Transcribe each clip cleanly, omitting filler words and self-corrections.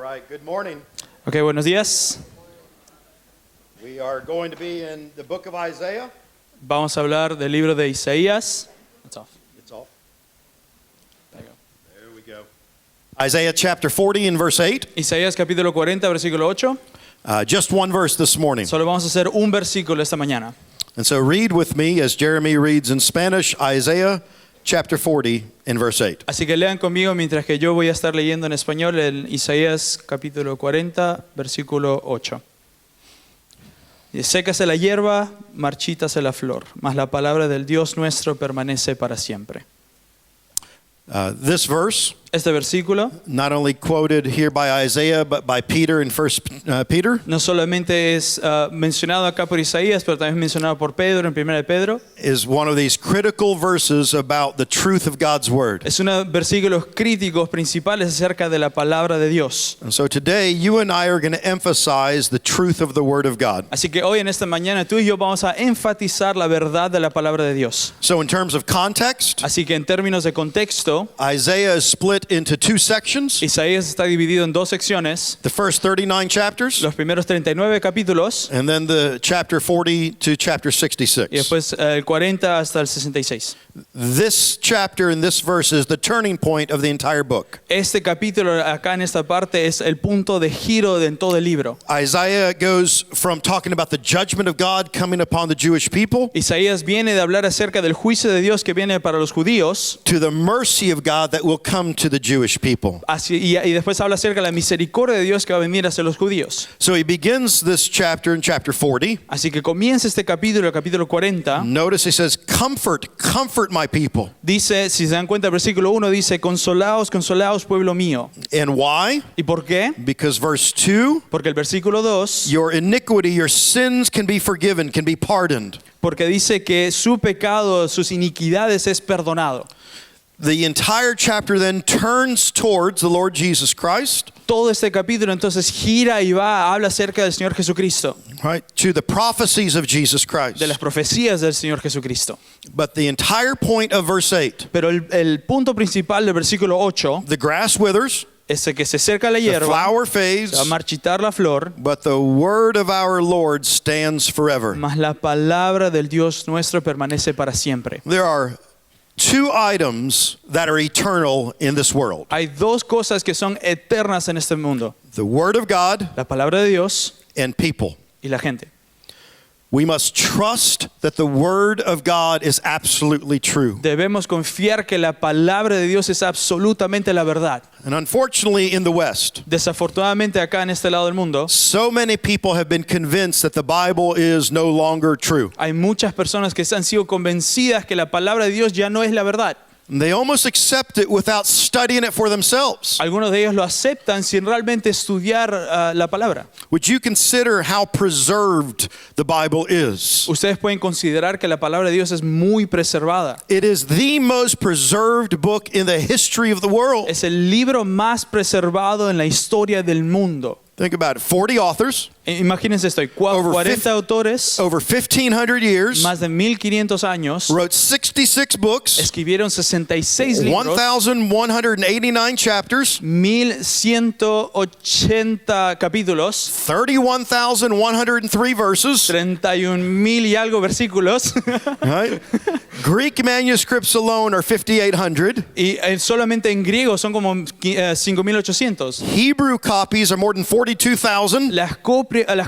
right, good morning. Ok, buenos días. We are going to be in the book of Isaiah. Vamos a hablar del libro de Isaías. It's off. It's off. There you go. There we go. Isaiah chapter 40 and verse 8. Isaías capítulo 40, versículo 8. Just one verse this morning. Solo vamos a hacer un versículo esta mañana. And so read with me as Jeremy reads in Spanish, Isaiah chapter 40 and verse 8. Así que lean conmigo mientras que yo voy a estar leyendo en español el Isaías capítulo 40, versículo 8. Y sécase la hierba, marchítase la flor, mas la palabra del Dios nuestro permanece para siempre. This verse, Este versículo not only quoted here by Isaiah, but by Peter in 1 Peter, no solamente es mencionado acá por Isaías, pero también es mencionado por Pedro en 1 de Pedro. is one of these critical verses about the truth of God's word. Es uno de los versículos críticos principales acerca de la palabra de Dios. And so today, you and I are going to emphasize the truth of the word of God. Así que hoy en esta mañana tú y yo vamos a enfatizar la verdad de la palabra de Dios. So in terms of context, Así que en términos de contexto, Isaiah is split into two sections. Isaías está dividido en dos secciones. The first 39 chapters, Los primeros 39 capítulos and then the chapter 40 to chapter y 66. después el 40 hasta el 66. This chapter and this verse is the turning point of the entire book. Este capítulo acá en esta parte es el punto de giro en todo el libro. Isaiah goes from talking about the judgment of God coming upon the Jewish people Isaías viene de hablar acerca del juicio de Dios que viene para los judíos to the mercy of God that will come to the Jewish people. y después habla acerca de la misericordia de Dios que va a venir hacia los judíos. So he begins this chapter in chapter 40. Así que comienza este capítulo, el capítulo 40. Notice he says, comfort my people. Dice, si se dan cuenta, el versículo 1 dice, consolaos, consolaos, pueblo mío. And why? ¿Y por qué? Because verse 2, Porque el versículo 2, your iniquity, your sins can be forgiven, can be pardoned. porque dice que su pecado, sus iniquidades es perdonado. The entire chapter then turns towards the Lord Jesus Christ, Todo este capítulo entonces gira y habla acerca del Señor Jesucristo, right, to the prophecies of Jesus Christ. de las profecías del Señor Jesucristo. But the entire point of verse 8, Pero el punto principal del versículo 8 the grass withers, es que se seca la the hierba, flower se va a fades, marchitar la flor, but the word of our Lord stands forever. mas la palabra del Dios nuestro permanece para siempre. There are two items that are eternal in this world. Hay dos cosas que son eternas en este mundo: The word of God la palabra de Dios and people. y la gente. We must trust that the word of God is absolutely true. Debemos confiar que la palabra de Dios es absolutamente la verdad. And unfortunately in the West, Desafortunadamente acá en este lado del mundo so many people have been convinced that the Bible is no longer true. hay muchas personas que han sido convencidas que la palabra de Dios ya no es la verdad. And they almost accept it without studying it for themselves. Algunos de ellos lo aceptan sin realmente estudiar la palabra. Would you consider how preserved the Bible is? Ustedes pueden considerar que la palabra de Dios es muy preservada. It is the most preserved book in the history of the world. Es el libro más preservado en la historia del mundo. Think about it. 40 authors, Imagínense esto, hay Over 40 autores, over 1,500 years, más de 1500 años, wrote 66 books, escribieron 66 libros, 1,189 chapters, 1180 capítulos, 31,103 verses, 31,000 y algo versículos, right? Greek manuscripts alone are 5,800. y solamente en griego son como 5800. Hebrew copies are more than 42,000, Las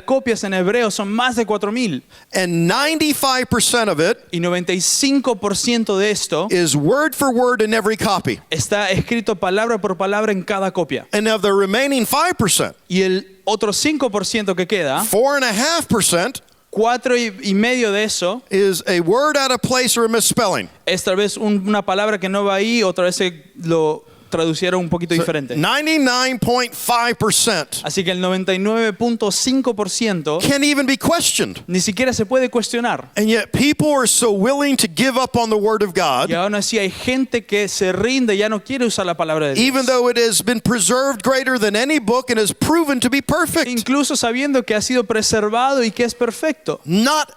copias en hebreo son más de 4000, and 95% of it y 95% de esto is word for word in every copy. está escrito palabra por palabra en cada copia. And of the remaining 5%, Y el otro 5% que queda, 4.5% 4,5% de eso, is a word out of place or a misspelling. es tal vez una palabra que no va ahí, otra vez lo traducieron un poquito diferente. 99.5% Así que el 99.5% can't even be questioned. ni siquiera se puede cuestionar. And yet people are so willing to give up on the word of God, Y aún así hay gente que se rinde, ya no quiere usar la palabra de Dios. even though it has been preserved greater than any book and has proven to be perfect. Incluso sabiendo que ha sido preservado y que es perfecto. Not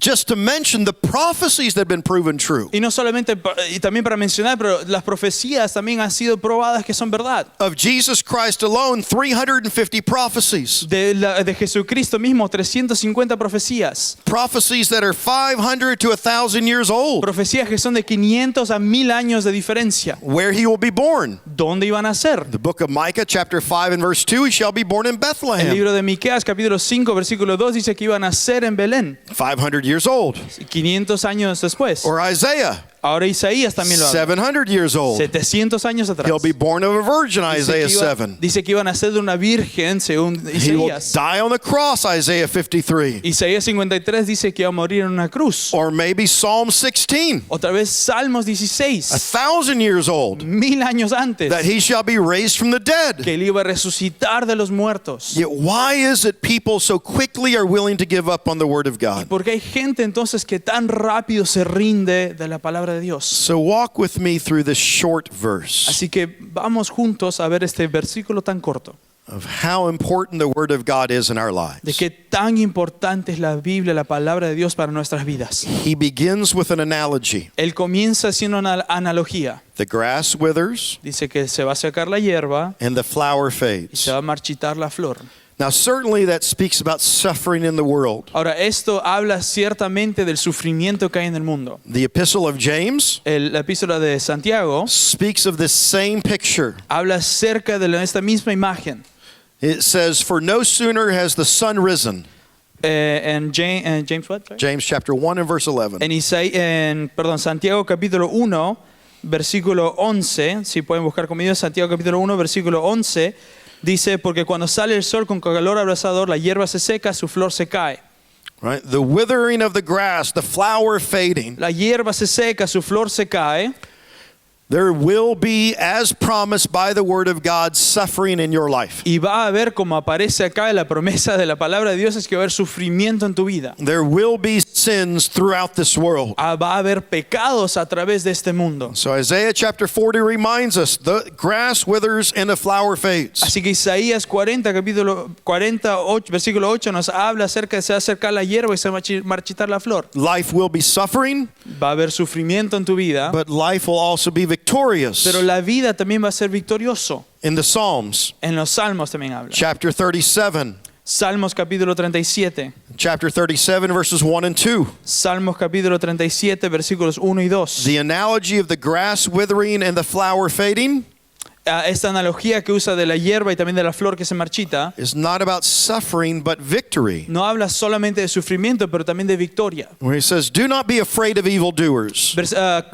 just to mention the prophecies that have been proven true. Y no solamente, y también para mencionar, pero las profecías también han sido probadas que son verdad. Of Jesus Christ alone, 350 prophecies. De Jesucristo mismo, 350 profecías. Prophecies that are 500 to 1,000 years old. Profecías que son de 500 a 1000 años de diferencia. Where he will be born. ¿Dónde iban a ser? The book of Micah, chapter 5 and verse 2, he shall be born in El Bethlehem. libro de Miqueas, capítulo 5, versículo 2, dice que iban a ser en Belén. 500 years old. 500 años después. Or Isaiah, Ahora Isaías también lo habla. 700 years old. 700 años atrás. He'll be born of a virgin, Isaiah 7. Dice que iban a ser de una virgen, según He will Isaías. die on the cross, Isaiah 53. Isaías 53 dice que va a morir en una cruz. Or maybe Psalm 16, Otra vez Salmos 16, 1,000 years old, 1000 años antes, that he shall be raised from the dead. que él iba a resucitar de los muertos. Yet why is it people so quickly are willing to give up on the word of God? Porque hay gente entonces que tan rápido se rinde de la palabra de Dios. So walk with me through this short verse Así que vamos juntos a ver este versículo tan corto, of how important the word of God is in our de lives. qué tan importante es la Biblia, la palabra de Dios para nuestras vidas. He begins with an analogy. Él comienza haciendo una analogía. The grass withers Dice que se va a secar la hierba and the flower y fades. se va a marchitar la flor. Now certainly that speaks about suffering in the world. Ahora, esto habla ciertamente del sufrimiento que hay en el mundo. The epistle of James La epístola de Santiago speaks of this same picture. habla acerca de esta misma imagen. It says, "For no sooner has the sun risen." En James what? Sorry? James chapter 1 and verse 11. Perdón, Santiago capítulo 1, versículo 11, si pueden buscar conmigo, Santiago capítulo 1, versículo 11, dice, porque cuando sale el sol con calor abrasador, la hierba se seca, su flor se cae. Right? The withering of the grass, the flower fading. La hierba se seca, su flor se cae. There will be, as promised by the word of God, suffering in your life. Y va a haber, como aparece acá en la promesa de la palabra de Dios, es que va a haber sufrimiento en tu vida. There will be sins throughout this world. Va a haber pecados a través de este mundo. So Isaiah chapter 40 reminds us, the grass withers and the flower fades. Así que Isaías 40, capítulo 48, versículo 8 nos habla acerca de se va a acercar la hierba y se va a marchitar la flor. Life will be suffering, Va a haber sufrimiento en tu vida, but life will also be victorious. pero la vida también va a ser victorioso. In the Psalms, En los Salmos también habla. chapter 37, Salmos capítulo 37. chapter 37 verses 1 and 2. Salmos capítulo 37, versículos 1 y 2. The analogy of the grass withering and the flower fading Esta analogía que usa de la hierba y también de la flor que se marchita, is not about suffering but victory. no habla solamente de sufrimiento, pero también de victoria. Where he says, "Do not be afraid of evildoers,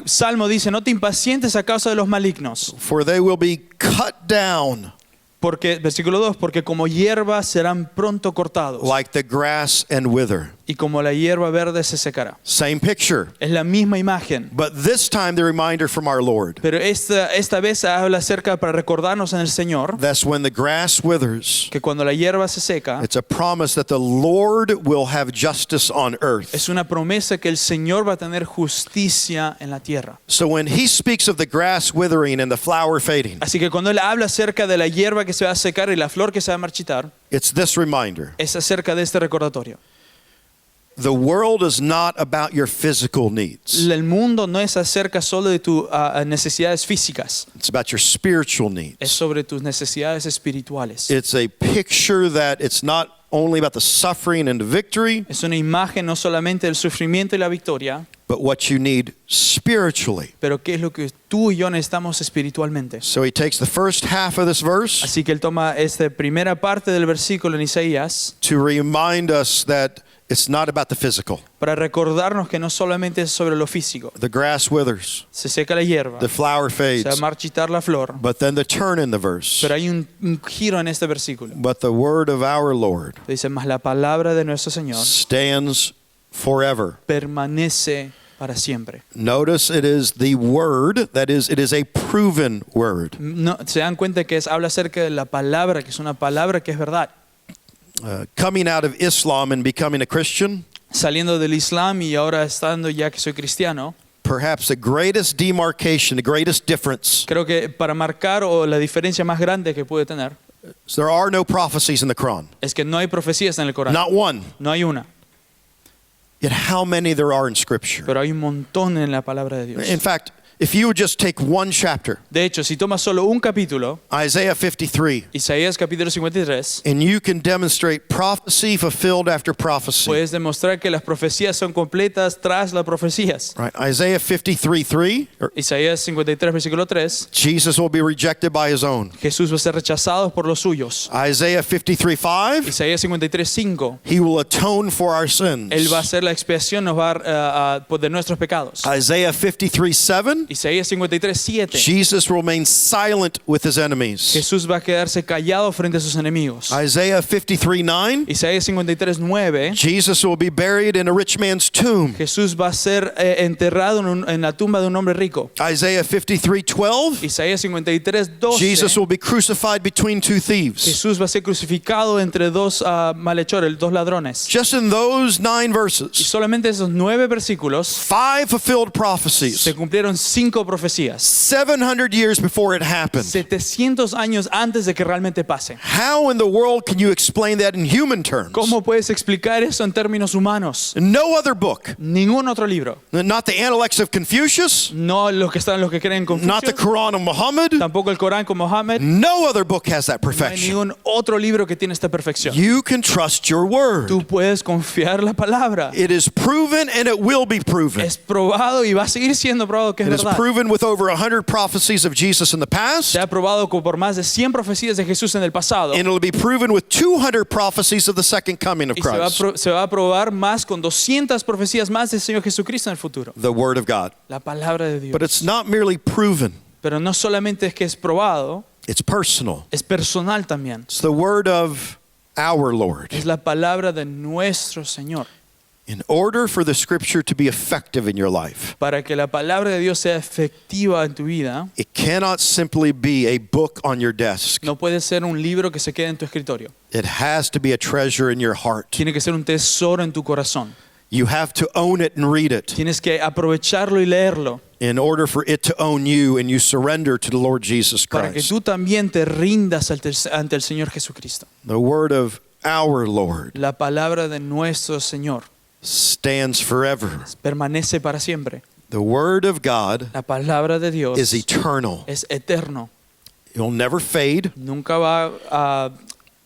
Salmo dice, no te impacientes a causa de los malignos, for they will be cut down porque, versículo 2, porque como hierba serán pronto cortados, like the grass and wither." y como la hierba verde se secará. Same picture, Es la misma imagen, but this time the reminder from our Lord. pero esta vez habla acerca para recordarnos en el Señor That's when the grass withers. que cuando la hierba se seca, It's a promise that the Lord will have justice on earth. es una promesa que el Señor va a tener justicia en la tierra. So when he speaks of the grass withering and the flower fading, Así que cuando Él habla acerca de la hierba que se va a secar y la flor que se va a marchitar, it's this reminder. es acerca de este recordatorio. The world is not about your physical needs. El mundo no es acerca solo de tus necesidades físicas, It's about your spiritual es needs. sobre tus necesidades espirituales. It's a picture that it's not only about the suffering and the victory, Es una imagen no solamente del sufrimiento y la victoria, but what you need spiritually. pero qué es lo que tú y yo necesitamos espiritualmente. So he takes the first half of this verse Así que Él toma esta primera parte del versículo en Isaías to remind us that it's not about the physical. para recordarnos que no solamente es sobre lo físico. The grass withers, Se seca la hierba, the flower se va a fades, marchitar la flor, but then the turn in the verse. pero hay un giro en este versículo. But the word of our Lord Dice, más la palabra de nuestro Señor stands forever. permanece para siempre. Notice it is the word, that is, it is a proven word. No, se dan cuenta que habla acerca de la palabra, que es una palabra que es verdad. Coming out of Islam and becoming a Christian, Saliendo del Islam y ahora estando ya que soy cristiano, perhaps the greatest demarcation, the greatest difference, creo que para marcar o la diferencia más grande que puede tener is there are no prophecies in the Quran. es que no hay profecías en el Corán. Not one. No hay una. Yet how many there are in Scripture. pero hay un montón en la palabra de Dios. In fact, if you would just take one chapter, De hecho, si tomas solo un capítulo, Isaiah 53, Isaías capítulo 53, and you can demonstrate prophecy fulfilled after prophecy. puedes demostrar que las profecías son completas tras las profecías. Right? Isaiah 53:3, Isaías 53, versículo 3, Jesus will be rejected by his own. Jesús va a ser rechazado por los suyos. Isaiah 53:5, Isaías 53, 5, he will atone for our sins. Él va a hacer la expiación nos va de nuestros pecados. Isaiah 53:7, Isaías 53, 7, Jesus will remain silent with his enemies. Jesús va a quedarse callado frente a sus enemigos. Isaiah 53:9, Isaías 53, 9, Jesus will be buried in a rich man's tomb. Jesús va a ser enterrado en la tumba de un hombre rico. Isaiah 53:12, Isaías 53, 12, Jesus will be crucified between two thieves. Jesús va a ser crucificado entre dos malhechores, dos ladrones. Just in those 9 Y verses, solamente esos 9 versículos 5 fulfilled prophecies, se cumplieron 5 profecías. 700 years before it happened. 700 años antes de que realmente pase. How in the world can you explain that in human terms? ¿Cómo puedes explicar eso en términos humanos? No other book, Ningún otro libro. not the Analects of Confucius, No los que creen en not the Confucio, Quran of Muhammad. tampoco el Corán con Mohammed. No other book has that No hay perfection. ningún otro libro que tiene esta perfección. You can trust your word. Tú puedes confiar en la palabra. It is proven and it will be proven. Es probado y va a seguir siendo probado que es It is verdad. proven with over 100 prophecies of Jesus in the past, Se ha probado por más de 100 profecías de Jesús en el pasado. and it will be proven with 200 prophecies of the second coming of Y se va, Christ. se va a probar más con 200 profecías más del Señor Jesucristo en el futuro. The word of God. La palabra de Dios. But it's not merely proven, Pero no solamente es que es probado, it's personal. es personal también. It's the word of our Lord. Es la palabra de nuestro Señor. In order for the scripture to be effective in your life, Para que la palabra de Dios sea efectiva en tu vida, it cannot simply be a book on your desk. no puede ser un libro que se quede en tu escritorio. It has to be a treasure in your heart. Tiene que ser un tesoro en tu corazón. You have to own it and read it Tienes que aprovecharlo y leerlo in order for it to own you and you surrender to the Lord Jesus para que Christ. tú también te rindas ante el Señor Jesucristo. The word of our Lord La palabra de nuestro Señor stands forever. permanece para siempre. The word of God La palabra de Dios is eternal. es eterno. It will never fade. Nunca va a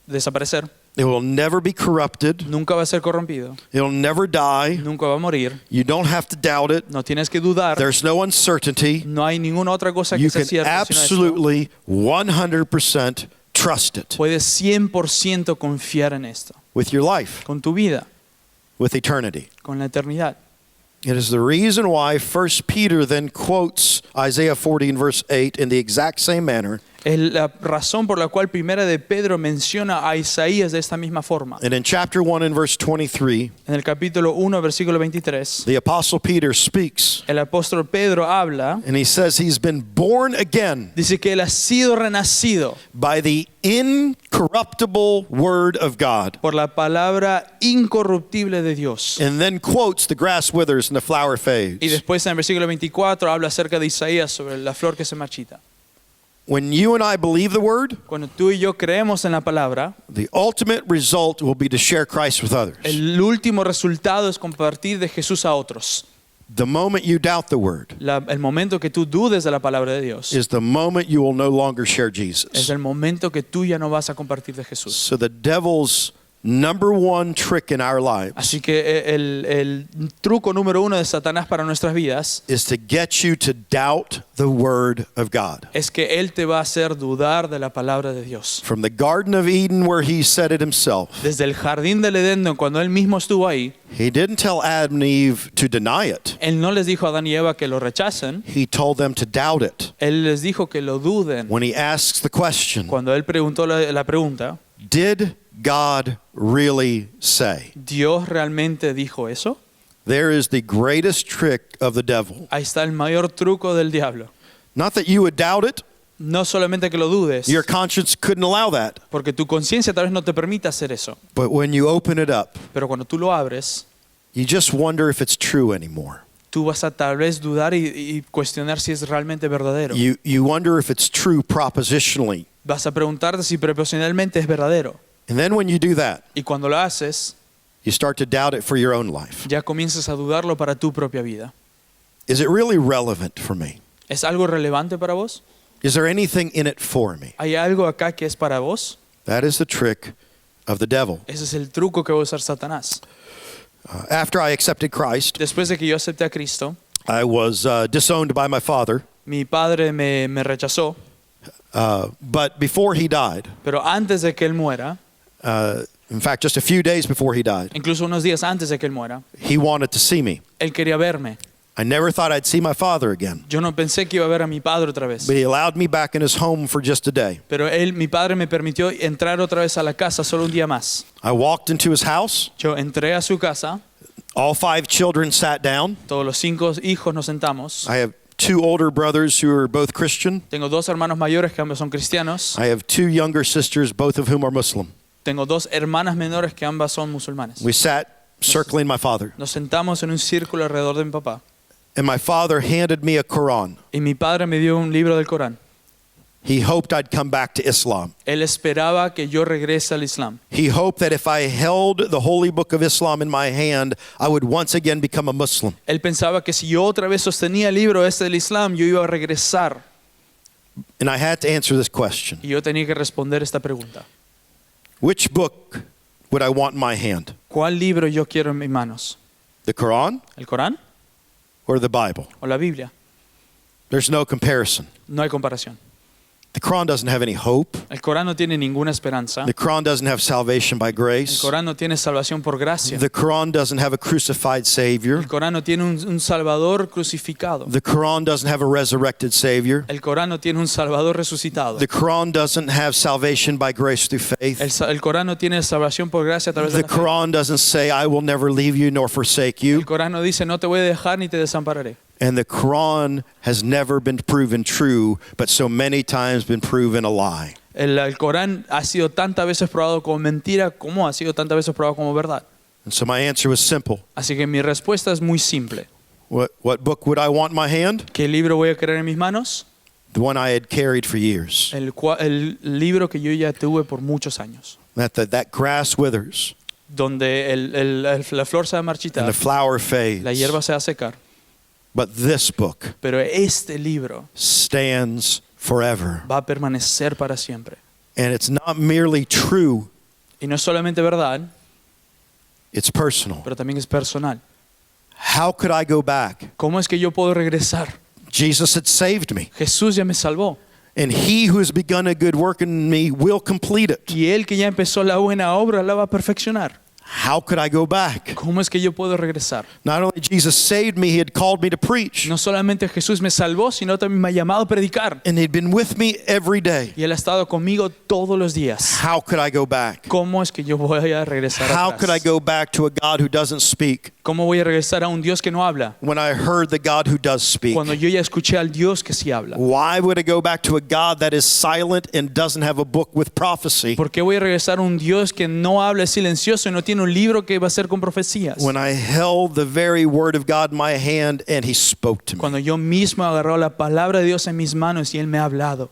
desaparecer. It will never be corrupted. Nunca va a ser corrompido. It will never die. Nunca va a morir. You don't have to doubt it. No tienes que dudar. There's no uncertainty. No hay ninguna otra cosa que You sea can cierta. absolutely 100% trust it Puedes 100% confiar en esto. with your life, Con tu vida, with eternity. con la eternidad. It is the reason why 1 Peter then quotes Isaiah 40 and verse 8 in the exact same manner. Es la razón por la cual Primera de Pedro menciona a Isaías de esta misma forma. And in chapter 1 and verse 23, En el capítulo 1, versículo 23, the apostle Peter speaks el apóstol Pedro habla, and he says he's been born again dice que él ha sido renacido by the incorruptible word of God. por la palabra incorruptible de Dios. And then quotes the grass withers and the flower Y fades. después en el versículo 24 habla acerca de Isaías sobre la flor que se marchita. When you and I believe the word, Cuando tú y yo creemos en la palabra, the ultimate result will be to share Christ with others. el último resultado es compartir de Jesús a otros. The moment you doubt the word El momento que tú dudes de la palabra de Dios is the moment you will no longer share es Jesus. el momento que tú ya no vas a compartir de Jesús. So the devil's number one trick in our lives Así que el truco número 1 de Satanás para nuestras vidas is to get you to doubt the word of God. es que él te va a hacer dudar de la palabra de Dios. From the Garden of Eden where he said it himself, Desde el jardín del Edén, cuando él mismo estuvo ahí, he didn't tell Adam and Eve to deny it. él no les dijo a Adán y Eva que lo rechacen, He told them to doubt it. él les dijo que lo duden. When he asks the question, Cuando él preguntó la pregunta, did God really say? ¿Dios realmente dijo eso? There is the greatest trick of the devil. Ahí está el mayor truco del diablo. Not that you would doubt it. No solamente que lo dudes, Your conscience couldn't allow that. porque tu conciencia tal vez no te permita hacer eso, But when you open it up, pero cuando tú lo abres, you just wonder if it's true anymore. tú vas a tal vez dudar y cuestionar si es realmente verdadero. You wonder if it's true propositionally. Vas a preguntarte si proporcionalmente es verdadero. And then when you do that, Y cuando lo haces, you start to doubt it for your own life. ya comienzas a dudarlo para tu propia vida. Is it really relevant for me? ¿Es algo relevante para vos? Is there anything in it for me? ¿Hay algo acá que es para vos? That is the trick of the devil. Ese es el truco que va a usar Satanás. After I accepted Christ, Después de que yo acepté a Cristo, I was disowned by my father. mi padre me rechazó, But before he died, pero antes de que él muera, in fact, just a few days before he died, incluso unos días antes de que él muera, he wanted to see me. él quería verme. I never thought I'd see my father again, Yo no pensé que iba a ver a mi padre otra vez, but he allowed me back in his home for just a day. pero mi padre me permitió entrar otra vez a la casa solo un día más. I walked into his house. Yo entré a su casa, All 5 children sat down. todos los 5 hijos nos sentamos. I have 2 older brothers who are both Christian. Tengo 2 hermanos mayores que ambos son cristianos. I have 2 younger sisters, both of whom are Muslim. Tengo 2 hermanas menores que ambas son musulmanes. We sat circling my father, Nos sentamos en un círculo alrededor de mi papá. and my father handed me a Quran. Y mi padre me dio un libro del Corán. He hoped I'd come back to Islam. Él esperaba que yo regrese al Islam. He hoped that if I held the holy book of Islam in my hand, I would once again become a Muslim. Él pensaba que si yo otra vez sostenía el libro este del Islam, yo iba a regresar. And I had to answer this question. Y yo tenía que responder esta pregunta. Which book would I want in my hand? ¿Cuál libro yo quiero en mis manos? The Quran ¿El Corán or the Bible? o la Biblia? There's no comparison. No hay comparación. The Quran doesn't have any hope. El Corán no tiene ninguna esperanza. The Quran doesn't have salvation by El grace. Corán no tiene salvación por gracia. The Quran doesn't have a crucified Savior. El Corán no tiene un Salvador crucificado. The Quran doesn't have a resurrected Savior. El Corán no tiene un Salvador resucitado. The Quran doesn't have salvation by grace through faith. El Corán no tiene salvación por gracia a través de The la fe. Quran doesn't say, I will never leave you nor forsake you. El Corán no dice, no te voy a dejar ni te desampararé. And the Quran has never been proven true, but so many times been proven a lie. El Corán ha sido tantas veces probado como mentira como ha sido tantas veces probado como verdad. And so my answer was simple. Así que mi respuesta es muy simple. What book would I want in my hand? ¿Qué libro voy a querer en mis manos? The one I had carried for years. El libro que yo ya tuve por muchos años. That grass withers Donde la flor se va a and marchitar, the flower la hierba fades. se va a secar. But this book Pero este libro stands forever. va a permanecer para siempre. And it's not merely true, Y no es solamente verdad, it's personal. pero también es personal. How could I go back? ¿Cómo es que yo puedo regresar? Jesus had saved me. Jesús ya me salvó. And he who has begun a good work in me will complete it. Y Él que ya empezó la buena obra la va a perfeccionar. How could I go back? ¿Cómo es que yo puedo regresar? Not only Jesus saved me, he had called me to preach. No solamente Jesús me salvó, sino también me ha llamado a predicar. And he'd been with me every day. Y Él ha estado conmigo todos los días. How could I go back? ¿Cómo es que yo voy a regresar How could I atrás? go back to a God who doesn't speak ¿Cómo voy a regresar a un Dios que no habla? when I heard the God who does speak? Cuando yo ya escuché al Dios que sí habla. Why would I go back to a God that is silent and doesn't have a book with prophecy ¿Por qué voy a regresar a un Dios que no habla, es silencioso y no tiene un libro que va a ser con profecías? when I held the very word of God in my hand and he spoke to me? Cuando yo mismo agarré la palabra de Dios en mis manos y Él me ha hablado.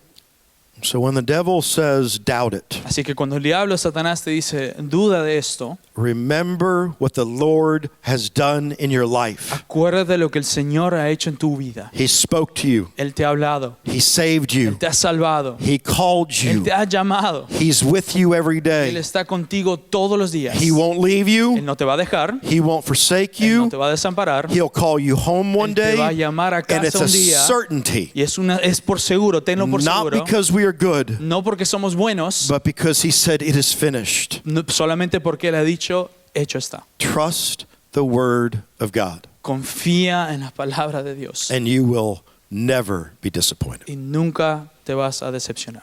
So when the devil says, doubt it, Así que cuando el diablo, Satanás, te dice, duda de esto, remember what the Lord has done in your life. acuérdate de lo que el Señor ha hecho en tu vida. He spoke to you. Él te ha hablado, He saved you. Él te ha salvado, He called Él you. te ha llamado. He's with you every Él day. está contigo todos los días. He won't leave Él you. no te va a dejar, He won't forsake Él no you. te va a desamparar. He'll call you home one Él te va a day. llamar a And it's casa a un día. certainty. Y es por seguro, tenlo por Not seguro. because we are good, No porque somos buenos, but because he said it is finished. no, solamente porque Él ha dicho, hecho está. Trust the word of God, Confía en la palabra de Dios and you will never be disappointed. y nunca te vas a decepcionar.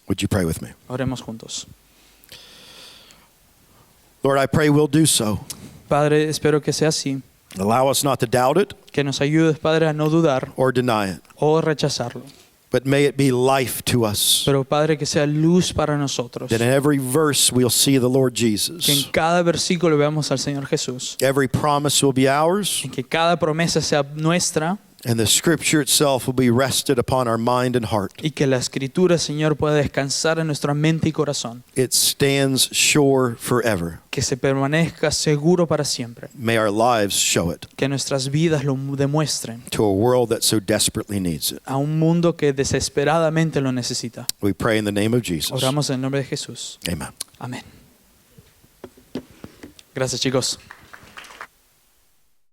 Would you pray with me? Oremos juntos. Lord, I pray we'll do so. Padre, espero que sea así. Allow us not to doubt it Que nos ayudes, Padre, a no dudar or deny it, o rechazarlo. but may it be life to us. Pero, Padre, que sea luz para nosotros. That in every verse we'll see the Lord Que en Jesus. cada versículo veamos al Señor Jesús. Every promise will be ours, En que cada promesa sea nuestra And the scripture itself will be rested upon our mind and heart. Y que la escritura, Señor, pueda descansar en nuestra mente y corazón. It stands sure forever. Que se permanezca seguro para siempre. May our lives show it Que nuestras vidas lo demuestren to a world that so desperately needs it. a un mundo que desesperadamente lo necesita. We pray in the name of Jesus. Oramos en el nombre de Jesús. Amen. Amén. Gracias, chicos.